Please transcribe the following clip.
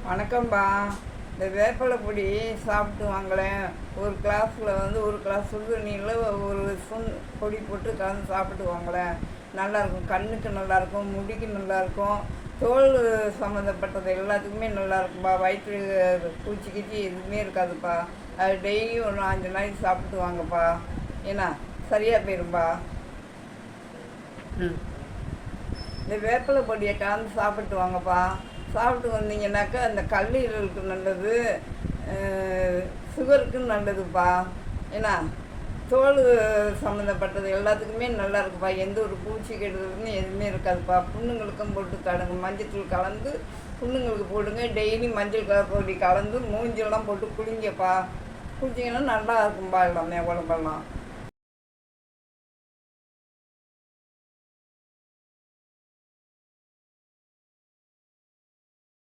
வணக்கம்பா. இந்த வேப்பிலை பொடி சாப்பிட்டு வாங்களேன். ஒரு கிளாஸில் ஒரு கிளாஸ் சுடு தண்ணியில் ஒரு ஸ்பூன் பொடி போட்டு கலந்து சாப்பிட்டு வாங்களேன். நல்லாயிருக்கும். கண்ணுக்கு நல்லாயிருக்கும், முடிக்கு நல்லாயிருக்கும், தோல் சம்மந்தப்பட்டது எல்லாத்துக்குமே நல்லாயிருக்கும்பா. வயிற்று பூச்சி கீச்சி எதுவுமே இருக்காதுப்பா. அது டெய்லியும் ஒரு 5 நாளைக்கு சாப்பிட்டு வாங்கப்பா. ஏன்னா சரியாக போயிரும்பா. இந்த வேப்பிலை பொடியை கலந்து சாப்பிட்டு வாங்கப்பா. சாப்பிட்டு வந்தீங்கன்னாக்கா அந்த கல்லீரலுக்கு நல்லது, சுகருக்கும் நல்லதுப்பா. ஏன்னா தோல் சம்மந்தப்பட்டது எல்லாத்துக்குமே நல்லா இருக்குப்பா. எந்த ஒரு பூச்சி கெடுதலுமே எதுவுமே இருக்காதுப்பா. புண்ணுங்களுக்கும் போட்டு தடுங்க. மஞ்சத்தூள் கலந்து புண்ணுங்களுக்கு போடுங்க. டெய்லி மஞ்சள் கலர் பொடி கலந்து மூஞ்செல்லாம் போட்டு குளிங்கப்பா. குளிச்சிங்கன்னா நல்லா இருக்கும்பா எல்லாமே உடம்பெல்லாம்.